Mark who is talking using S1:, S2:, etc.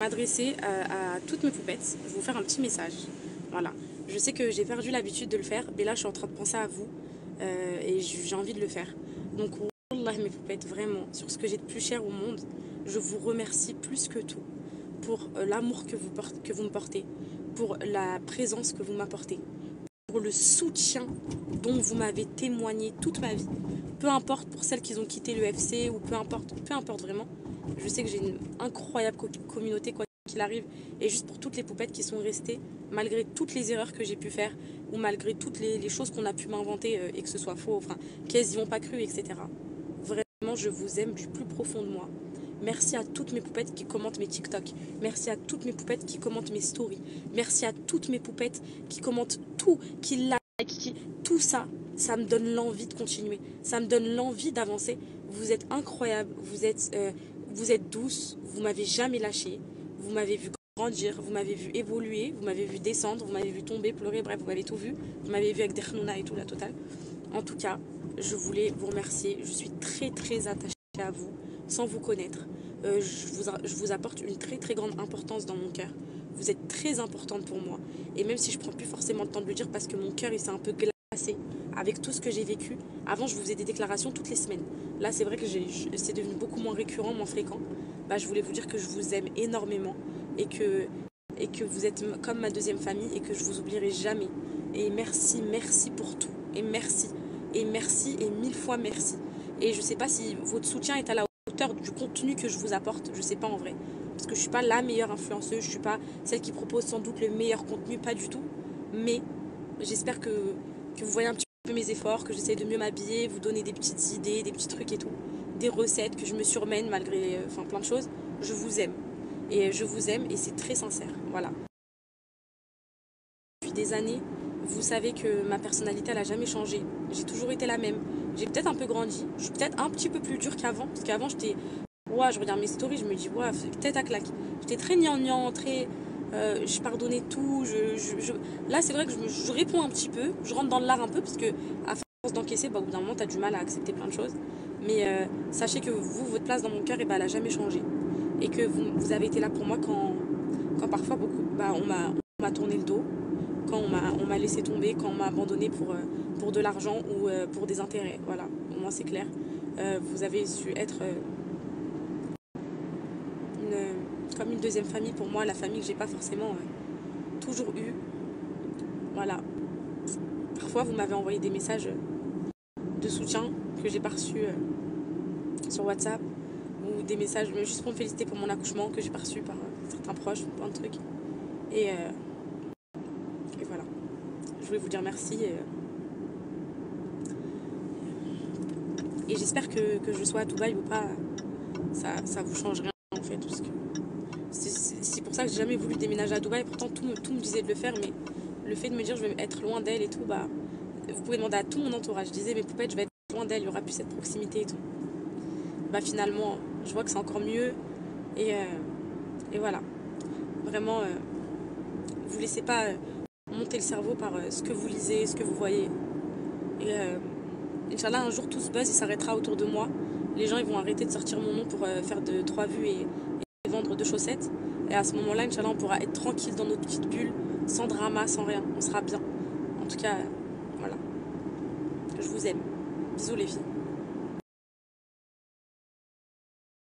S1: M'adresser à toutes mes poupettes, je vais vous faire un petit message. Voilà. Je sais que j'ai perdu l'habitude de le faire, mais là je suis en train de penser à vous et j'ai envie de le faire. Donc, wallah mes poupettes, vraiment, sur ce que j'ai de plus cher au monde, je vous remercie plus que tout pour l'amour que vous me portez, pour la présence que vous m'apportez, pour le soutien dont vous m'avez témoigné toute ma vie. Peu importe pour celles qui ont quitté le FC ou peu importe vraiment. Je sais que j'ai une incroyable communauté quoi qu'il arrive. Et juste pour toutes les poupettes qui sont restées, malgré toutes les erreurs que j'ai pu faire, ou malgré toutes les choses qu'on a pu m'inventer et que ce soit faux, enfin, qu'elles n'y ont pas cru, etc. Vraiment, je vous aime du plus profond de moi. Merci à toutes mes poupettes qui commentent mes TikTok. Merci à toutes mes poupettes qui commentent mes stories. Merci à toutes mes poupettes qui commentent tout, qui like, tout ça. Ça me donne l'envie de continuer. Ça me donne l'envie d'avancer. Vous êtes incroyables. Vous êtes douces. Vous m'avez jamais lâché. Vous m'avez vu grandir. Vous m'avez vu évoluer. Vous m'avez vu descendre. Vous m'avez vu tomber, pleurer. Bref, vous m'avez tout vu. Vous m'avez vu avec des khnouna et tout, la totale. En tout cas, je voulais vous remercier. Je suis très, très attachée à vous, sans vous connaître. Je vous apporte une très, très grande importance dans mon cœur. Vous êtes très importante pour moi. Et même si je ne prends plus forcément le temps de le dire parce que mon cœur, il s'est un peu glacé avec tout ce que j'ai vécu. Avant, je vous faisais des déclarations toutes les semaines. Là, c'est vrai que c'est devenu beaucoup moins récurrent, moins fréquent. Bah, je voulais vous dire que je vous aime énormément et que vous êtes comme ma deuxième famille et que je vous oublierai jamais. Et merci, merci pour tout. Et merci, et mille fois merci. Et je sais pas si votre soutien est à la hauteur du contenu que je vous apporte. Je sais pas en vrai. Parce que je suis pas la meilleure influenceuse. Je suis pas celle qui propose sans doute le meilleur contenu. Pas du tout. Mais j'espère que vous voyez un petit peu mes efforts, que j'essaie de mieux m'habiller, vous donner des petites idées, des petits trucs et tout. Des recettes, que je me surmène malgré plein de choses. Je vous aime. Et je vous aime et c'est très sincère. Voilà. Depuis des années, vous savez que ma personnalité, elle a jamais changé. J'ai toujours été la même. J'ai peut-être un peu grandi. Je suis peut-être un petit peu plus dure qu'avant. Parce qu'avant, j'étais... Ouais, je regarde mes stories, je me dis, ouais, tête à claque. J'étais très gnangnan, très... je pardonnais tout. Là, c'est vrai que je réponds un petit peu. Je rentre dans l'art un peu. Parce que à force d'encaisser, bah, au bout d'un moment, t'as du mal à accepter plein de choses. Mais sachez que vous, votre place dans mon cœur, bah, elle a jamais changé. Et que vous avez été là pour moi quand parfois beaucoup, bah, on m'a tourné le dos, quand on m'a laissé tomber, quand on m'a abandonné pour de l'argent ou pour des intérêts. Voilà, au moins c'est clair. Vous avez su être comme une deuxième famille pour moi, la famille que j'ai pas forcément toujours eue. Voilà. Parfois vous m'avez envoyé des messages de soutien que j'ai pas reçus sur WhatsApp, ou des messages juste pour me féliciter pour mon accouchement que j'ai pas reçus par certains proches, plein de trucs. Et voilà. Je voulais vous dire merci. Et j'espère que je sois à Dubaï ou pas, ça vous change rien en fait. Parce que c'est pour ça que j'ai jamais voulu déménager à Dubaï. Pourtant, tout me disait de le faire, mais le fait de me dire je vais être loin d'elle et tout, bah, vous pouvez demander à tout mon entourage. Je disais, mes poupettes, je vais être loin d'elle, il n'y aura plus cette proximité et tout. Bah, finalement, je vois que c'est encore mieux. Et voilà. Vraiment, vous laissez pas monter le cerveau par ce que vous lisez, ce que vous voyez. Et Inch'Allah, un jour tout ce buzz il s'arrêtera autour de moi. Les gens ils vont arrêter de sortir mon nom pour faire de 3 vues et vendre 2 chaussettes. Et à ce moment-là, Inch'Allah, on pourra être tranquille dans notre petite bulle, sans drama, sans rien. On sera bien. En tout cas, voilà. Je vous aime. Bisous les filles.